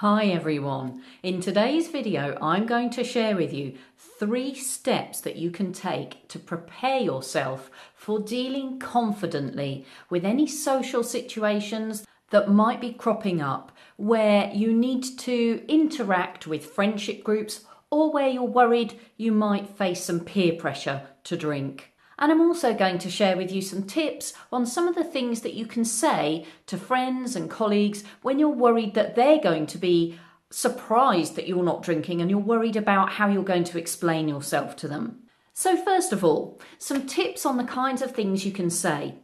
Hi everyone. In today's video, I'm going to share with you 3 steps that you can take to prepare yourself for dealing confidently with any social situations that might be cropping up where you need to interact with friendship groups or where you're worried you might face some peer pressure to drink. And I'm also going to share with you some tips on some of the things that you can say to friends and colleagues when you're worried that they're going to be surprised that you're not drinking and you're worried about how you're going to explain yourself to them. So first of all, some tips on the kinds of things you can say.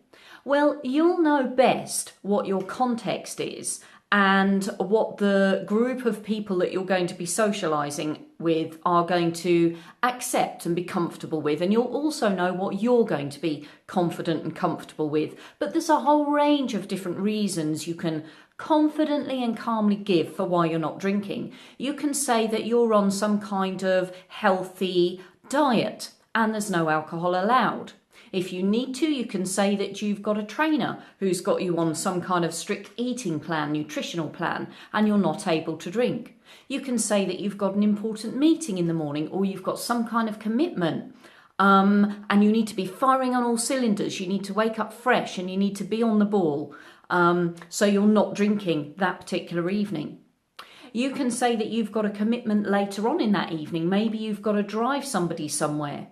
Well, you'll know best what your context is and what the group of people that you're going to be socialising with are going to accept and be comfortable with. And you'll also know what you're going to be confident and comfortable with. But there's a whole range of different reasons you can confidently and calmly give for why you're not drinking. You can say that you're on some kind of healthy diet and there's no alcohol allowed. If you need to, you can say that you've got a trainer who's got you on some kind of strict eating plan, nutritional plan, and you're not able to drink. You can say that you've got an important meeting in the morning or you've got some kind of commitment and you need to be firing on all cylinders. You need to wake up fresh and you need to be on the ball, so you're not drinking that particular evening. You can say that you've got a commitment later on in that evening. Maybe you've got to drive somebody somewhere.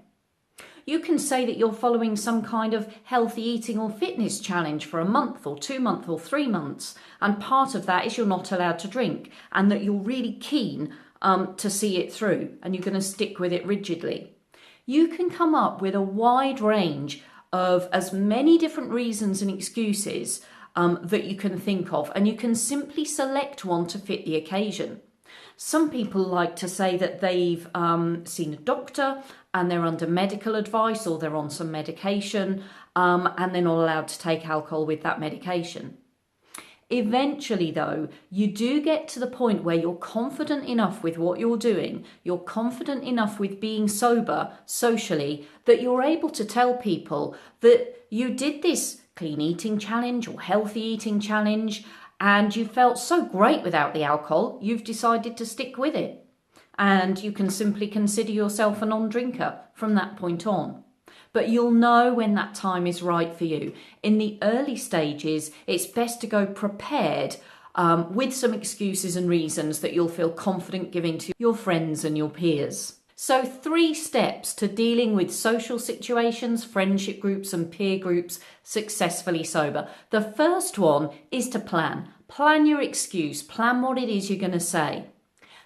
You can say that you're following some kind of healthy eating or fitness challenge for a month or 2 months or 3 months. And part of that is you're not allowed to drink and that you're really keen to see it through and you're going to stick with it rigidly. You can come up with a wide range of as many different reasons and excuses that you can think of, and you can simply select one to fit the occasion. Some people like to say that they've seen a doctor and they're under medical advice or they're on some medication and they're not allowed to take alcohol with that medication. Eventually, though, you do get to the point where you're confident enough with what you're doing, you're confident enough with being sober socially, that you're able to tell people that you did this clean eating challenge or healthy eating challenge and you felt so great without the alcohol, you've decided to stick with it. And you can simply consider yourself a non-drinker from that point on. But you'll know when that time is right for you. In the early stages, it's best to go prepared with some excuses and reasons that you'll feel confident giving to your friends and your peers. So 3 steps to dealing with social situations, friendship groups and peer groups successfully sober. The first one is to plan. Plan your excuse. Plan what it is you're going to say.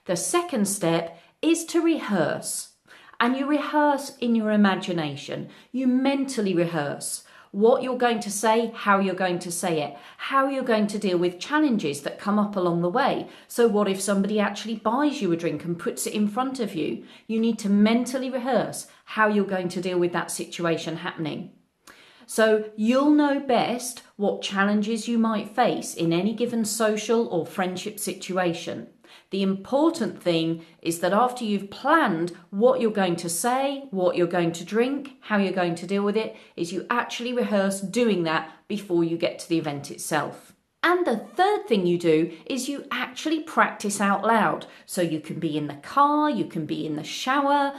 The second step is to rehearse. And you rehearse in your imagination. You mentally rehearse what you're going to say, how you're going to say it, how you're going to deal with challenges that come up along the way. So what if somebody actually buys you a drink and puts it in front of you? You need to mentally rehearse how you're going to deal with that situation happening. So you'll know best what challenges you might face in any given social or friendship situation. The important thing is that after you've planned what you're going to say, what you're going to drink, how you're going to deal with it, is you actually rehearse doing that before you get to the event itself. And the third thing you do is you actually practice out loud. So you can be in the car, you can be in the shower,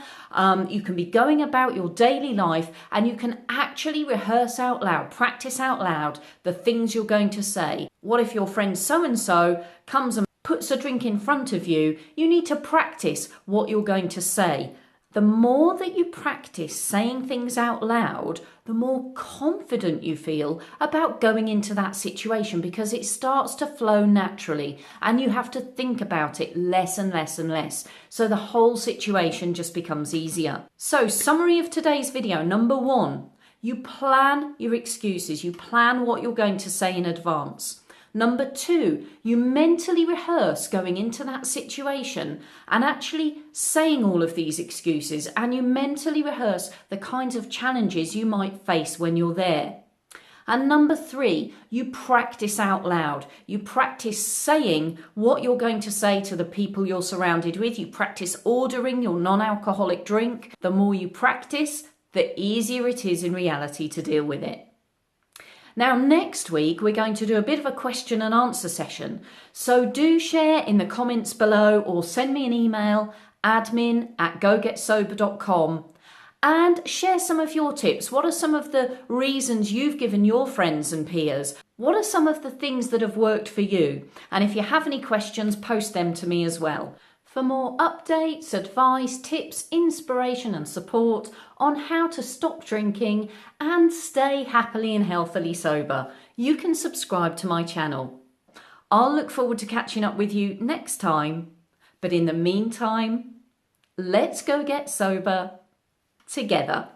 you can be going about your daily life and you can actually rehearse out loud, practice out loud the things you're going to say. What if your friend so-and-so comes and puts a drink in front of you? You need to practice what you're going to say. The more that you practice saying things out loud, the more confident you feel about going into that situation because it starts to flow naturally and you have to think about it less and less and less. So the whole situation just becomes easier. So summary of today's video, number 1, you plan your excuses. You plan what you're going to say in advance. Number 2, you mentally rehearse going into that situation and actually saying all of these excuses, and you mentally rehearse the kinds of challenges you might face when you're there. And number 3, you practice out loud. You practice saying what you're going to say to the people you're surrounded with. You practice ordering your non-alcoholic drink. The more you practice, the easier it is in reality to deal with it. Now, next week, we're going to do a bit of a question and answer session. So do share in the comments below or send me an email, admin@gogetsober.com, and share some of your tips. What are some of the reasons you've given your friends and peers? What are some of the things that have worked for you? And if you have any questions, post them to me as well. For more updates, advice, tips, inspiration and support on how to stop drinking and stay happily and healthily sober, you can subscribe to my channel. I'll look forward to catching up with you next time. But in the meantime, let's go get sober together.